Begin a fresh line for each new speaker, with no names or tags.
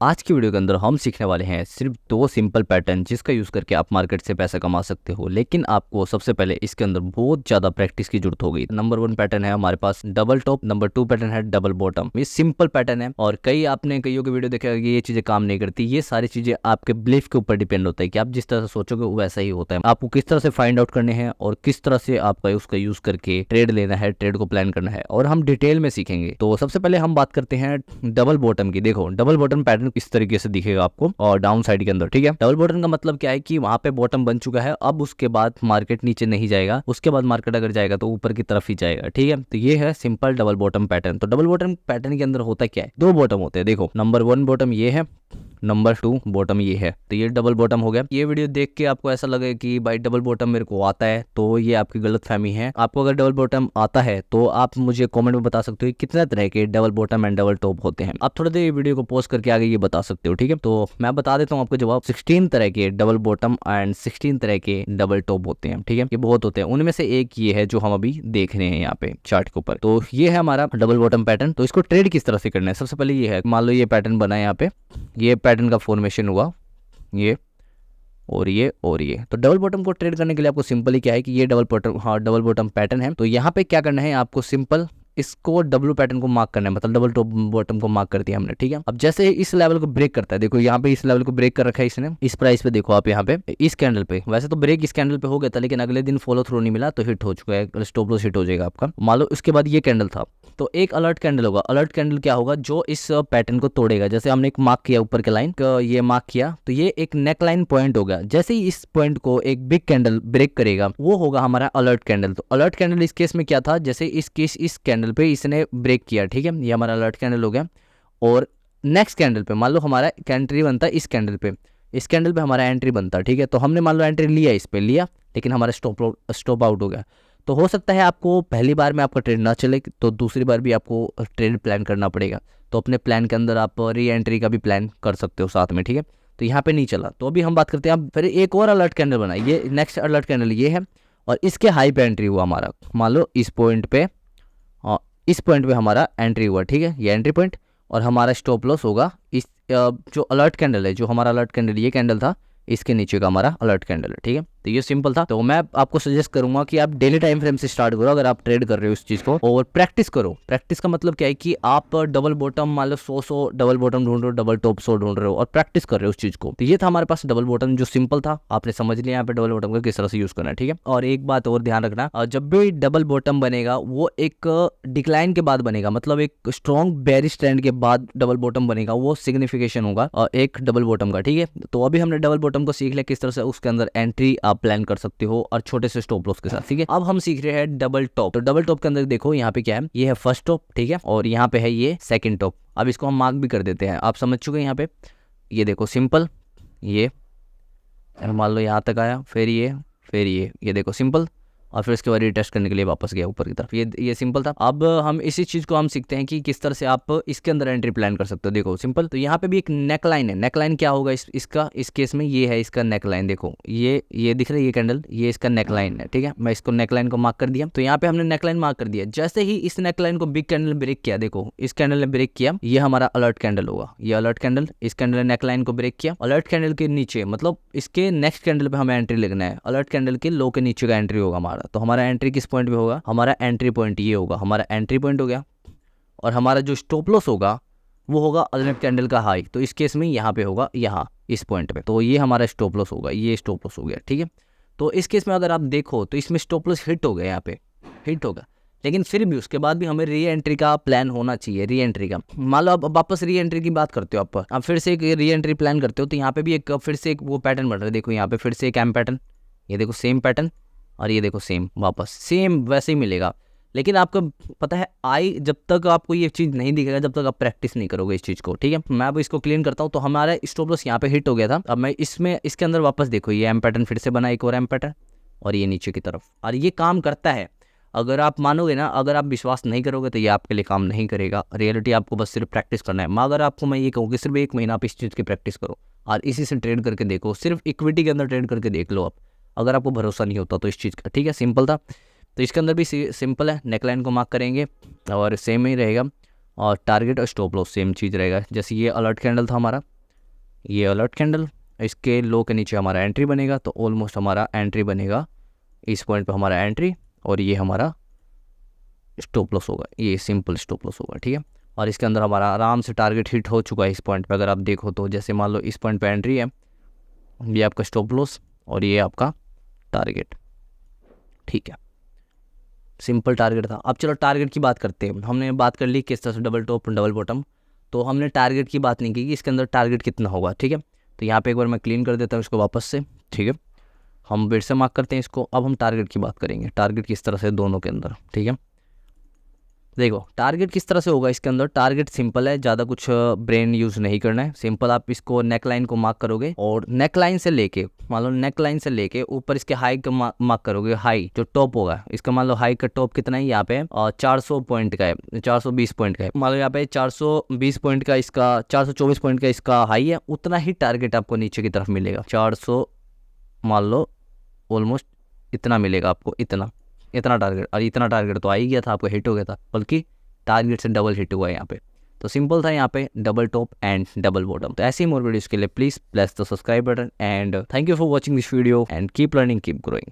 आज की वीडियो के अंदर हम सीखने वाले हैं सिर्फ दो सिंपल पैटर्न जिसका यूज़ करके आप मार्केट से पैसा कमा सकते हो। लेकिन आपको सबसे पहले इसके अंदर बहुत ज़्यादा प्रैक्टिस की जरूरत होगी। नंबर 1 पैटर्न है हमारे पास डबल टॉप, नंबर 2 पैटर्न है डबल बॉटम। ये सिंपल पैटर्न है और आपने कईयों की वीडियो देखा कि ये चीज़ें काम नहीं करती। ये सारी चीज़ें आपके बिलीफ के ऊपर डिपेंड होता है कि आप जिस तरह से सोचोगे वैसा ही होता है। आपको किस तरह से फाइंड आउट करने हैं और किस तरह से आपका उसका यूज़ करके ट्रेड लेना है, ट्रेड को प्लान करना है, और हम डिटेल में सीखेंगे। तो सबसे पहले हम बात करते हैं डबल बॉटम की। देखो डबल बॉटम पैटर्न इस तरीके से दिखेगा आपको और डाउन साइड के अंदर, ठीक है। डबल बॉटम का मतलब क्या है कि वहां पे बॉटम बन चुका है, अब उसके बाद मार्केट नीचे नहीं जाएगा, उसके बाद मार्केट अगर जाएगा तो ऊपर की तरफ ही जाएगा, ठीक है। तो ये है सिंपल डबल बॉटम पैटर्न। तो डबल बॉटम पैटर्न के अंदर होता क्या है, दो बॉटम होते हैं। देखो नंबर 1 बॉटम ये है, नंबर 2 बॉटम ये है। तो ये डबल बॉटम हो गया। ये वीडियो देख के आपको ऐसा लगे कि भाई डबल बॉटम मेरे को आता है, तो ये आपकी गलत फहमी है। आपको अगर डबल बॉटम आता है तो आप मुझे कमेंट में बता सकते हो कितने तरह के double bottom and double top होते हैं। आप थोड़ी देर वीडियो को पॉज करके आगे ये बता सकते हो, ठीक है। तो मैं बता देता हूँ आपको जवाब। 16 तरह के डबल बॉटम एंड 16 तरह के डबल टॉप होते हैं, ठीक है। ये बहुत होते हैं, उनमें से एक ये है जो हम अभी देख रहे हैं यहाँ पे चार्ट के ऊपर। तो ये है हमारा डबल बॉटम पैटर्न। तो इसको ट्रेड किस तरह से करना है, सबसे पहले ये है, मान लो ये पैटर्न बना है यहाँ पे, ये पैटर्न का फॉर्मेशन हुआ, ये और ये और ये। तो डबल बॉटम को ट्रेड करने के लिए आपको सिंपल ही क्या है कि ये डबल बॉटम, हाँ डबल बॉटम पैटर्न है। तो यहाँ पे क्या करना है आपको, सिंपल इसको डब्ल्यू पैटर्न को मार्क करना है, मतलब डबल टॉप बॉटम को मार्क कर दिया हमने, ठीक है। अब जैसे इस लेवल को ब्रेक करता है, देखो यहाँ पे इस लेवल को ब्रेक कर रखा है इसने, इस प्राइस पे देखो आप यहाँ पे इस कैंडल पे। वैसे तो ब्रेक इस कैंडल पे हो गया था, लेकिन अगले दिन फॉलो थ्रू नहीं मिला तो हिट हो चुका है, स्टॉप लॉस हिट हो जाएगा आपका। मान लो उसके बाद ये कैंडल था, तो एक अलर्ट कैंडल होगा। अलर्ट कैंडल क्या होगा, जो इस पैटर्न को तोड़ेगा। जैसे हमने एक मार्क किया ऊपर के लाइन, ये मार्क किया, तो ये एक नेक लाइन पॉइंट होगा। जैसे ही इस पॉइंट को एक बिग कैंडल ब्रेक करेगा, वो होगा हमारा अलर्ट कैंडल। तो अलर्ट कैंडल इस केस में क्या था, जैसे इस कैंडल पे इसने ब्रेक किया, ठीक है, ये हमारा अलर्ट कैंडल हो गया। और नेक्स्ट कैंडल पे मान लो हमारा एंट्री बनता है इस कैंडल पे, इस कैंडल पे हमारा एंट्री बनता, ठीक है। तो हमने मान लो एंट्री लिया, इस पे लिया, लेकिन हमारा स्टॉप आउट हो गया। तो हो सकता है आपको पहली बार में आपका ट्रेड ना चले, तो दूसरी बार भी आपको ट्रेड प्लान करना पड़ेगा। तो अपने प्लान के अंदर आप री एंट्री का भी प्लान कर सकते हो साथ में, ठीक है। तो यहाँ पे नहीं चला, तो अभी हम बात करते हैं। अब फिर एक और अलर्ट कैंडल बना, ये नेक्स्ट अलर्ट कैंडल ये है, और इसके हाई पे एंट्री हुआ हमारा, मान लो इस पॉइंट पे, और इस पॉइंट पे हमारा एंट्री हुआ, ठीक है, ये एंट्री पॉइंट। और हमारा स्टॉप लॉस होगा इस जो अलर्ट कैंडल है, जो हमारा अलर्ट कैंडल ये कैंडल था, इसके नीचे का हमारा अलर्ट कैंडल है, ठीक है। तो ये सिंपल था। तो मैं आपको सजेस्ट करूंगा कि आप डेली टाइम फ्रेम से स्टार्ट करो अगर आप ट्रेड कर रहे हो इस चीज को, और प्रैक्टिस करो। प्रैक्टिस का मतलब क्या है कि आप डबल बॉटम मान लो 100 डबल बॉटम ढूंढ रहे हो, डबल टॉप 100 ढूंढ रहे हो, और प्रैक्टिस कर रहे हो उस चीज को। तो ये था हमारे पास डबल बॉटम जो सिंपल था, आपने समझ लिया यहाँ पे डबल बॉटम का किस तरह से यूज करना है, ठीक है। और एक बात और ध्यान रखना, जब भी डबल बॉटम बनेगा वो एक डिक्लाइन के बाद बनेगा, मतलब एक स्ट्रॉन्ग बेरिश ट्रेंड के बाद डबल बॉटम बनेगा, वो सिग्निफिकेशन होगा एक डबल बॉटम का, ठीक है। तो अभी हमने डबल बॉटम को सीख लिया किस तरह से उसके अंदर एंट्री आप प्लान कर सकते हो, और छोटे से स्टॉप लॉस के साथ, ठीक है। अब हम सीख रहे हैं डबल टॉप। तो डबल टॉप के अंदर देखो यहाँ पे क्या है, ये है फर्स्ट टॉप, ठीक है, और यहाँ पे है ये सेकंड टॉप। अब इसको हम मार्क भी कर देते हैं, आप समझ चुके हैं यहाँ पे। ये देखो सिंपल, ये मान लो यहाँ तक आया, फिर ये देखो सिंपल, और फिर इसके बाद रीटेस्ट करने के लिए वापस गया ऊपर की तरफ, ये सिंपल था। अब हम इसी चीज को हम सीखते हैं कि किस तरह से आप इसके अंदर एंट्री प्लान कर सकते हो। देखो सिंपल, तो यहाँ पे भी एक नेक लाइन है। नेक लाइन क्या होगा इसका, इस केस में ये है इसका नेक लाइन। देखो ये दिख रहा है, ये कैंडल, ये इसका नेक लाइन है, ठीक है। मैं इसको नेक लाइन को मार्क कर दिया, तो यहाँ पे हमने नेक लाइन मार्क कर दिया। जैसे ही इस नेक लाइन को बिग कैंडल ब्रेक किया, देखो इस कैंडल ने ब्रेक किया, ये हमारा अलर्ट कैंडल होगा, ये अलर्ट कैंडल, इस कैंडल ने नेक लाइन को ब्रेक किया। अलर्ट कैंडल के नीचे, मतलब इसके नेक्स्ट कैंडल पे हमें एंट्री लगना है, अलर्ट कैंडल के लो के नीचे का एंट्री होगा हमारा। तो हमारा एंट्री किस पॉइंट पे होगा, हमारा एंट्री पॉइंट ये होगा, हमारा एंट्री पॉइंट हो गया। और हमारा जो स्टॉप लॉस होगा वो होगा अलर्ट कैंडल का हाई, तो इस केस में यहाँ पे होगा, यहाँ इस पॉइंट पे। तो ये हमारा स्टॉप लॉस होगा, ये स्टॉप लॉस हो गया, ठीक है। तो इस केस में अगर आप देखो तो इसमें स्टॉप लॉस हिट हो गया, यहाँ पे हिट होगा, लेकिन फिर भी उसके बाद भी हमें री एंट्री का प्लान होना चाहिए। री एंट्री का मान लो आप वापस री एंट्री की बात करते हो, आप फिर से एक री एंट्री प्लान करते हो, तो यहाँ पे भी एक फिर से एक वो पैटर्न बन रहा है। देखो यहाँ पे फिर से एक एम पैटर्न, ये देखो सेम पैटर्न, और ये देखो सेम, वापस सेम वैसे ही मिलेगा। लेकिन आपको पता है जब तक आपको ये चीज़ नहीं दिखेगा, जब तक आप प्रैक्टिस नहीं करोगे इस चीज़ को, ठीक है। मैं अब इसको क्लीन करता हूँ। तो हमारा स्टॉप लॉस यहाँ पे हिट हो गया था। अब मैं इसके अंदर वापस देखो, ये एम पैटर्न फिर से बना, एक और एम पैटर्न, और ये नीचे की तरफ, और ये काम करता है। अगर आप मानोगे ना, अगर आप विश्वास नहीं करोगे तो ये आपके लिए काम नहीं करेगा। रियलिटी आपको बस सिर्फ प्रैक्टिस करना है। अगर आपको मैं ये कहूँ कि सिर्फ 1 महीना आप इस चीज़ की प्रैक्टिस करो और इसी से ट्रेड करके देखो, सिर्फ इक्विटी के अंदर ट्रेड करके देख लो आप, अगर आपको भरोसा नहीं होता तो इस चीज़ का, ठीक है। सिंपल था। तो इसके अंदर भी सिंपल है, नेकलाइन को मार्क करेंगे और सेम ही रहेगा, और टारगेट और स्टॉप लॉस सेम चीज़ रहेगा। जैसे ये अलर्ट कैंडल था हमारा, ये अलर्ट कैंडल, इसके लो के नीचे हमारा एंट्री बनेगा, तो ऑलमोस्ट हमारा एंट्री बनेगा इस पॉइंट पे हमारा एंट्री, और ये हमारा स्टॉप लॉस होगा, ये सिंपल स्टॉप लॉस होगा, ठीक है। और इसके अंदर हमारा आराम से टारगेट हिट हो चुका है इस पॉइंट पे। अगर आप देखो तो जैसे मान लो इस पॉइंट पे एंट्री है, ये आपका स्टॉप लॉस और ये आपका टारगेट, ठीक है। सिंपल टारगेट था। अब चलो टारगेट की बात करते हैं। हमने बात कर ली किस तरह से डबल टॉप डबल बॉटम, तो हमने टारगेट की बात नहीं की कि इसके अंदर टारगेट कितना होगा, ठीक है। तो यहाँ पे एक बार मैं क्लीन कर देता हूँ इसको वापस से, ठीक है। हम फिर से मार्क करते हैं इसको। अब हम टारगेट की बात करेंगे, टारगेट किस तरह से दोनों के अंदर, ठीक है। देखो टारगेट किस तरह से होगा इसके अंदर। टारगेट सिंपल है, ज़्यादा कुछ ब्रेन यूज़ नहीं करना है। सिंपल आप इसको नेक लाइन को मार्क करोगे और नेक लाइन से लेके, मान लो नेक लाइन से लेके ऊपर इसके हाई का मार्क करोगे। हाई जो टॉप होगा इसका, मान लो हाई का टॉप कितना है यहाँ पे, 400 पॉइंट का है, 420 पॉइंट का है। मान लो यहाँ पे 420 पॉइंट का इसका, 424 पॉइंट का इसका हाई है, उतना ही टारगेट आपको नीचे की तरफ मिलेगा। 400 मान लो ऑलमोस्ट इतना मिलेगा आपको, इतना टारगेट। और इतना टारगेट तो आ ही गया था, आपको हिट हो गया था, बल्कि टारगेट से डबल हिट हुआ है यहाँ पे। तो सिंपल था यहाँ पे double top and double bottom. तो ऐसे ही मोर वीडियोस के लिए please press the subscribe button and thank you for watching this video and keep learning keep growing.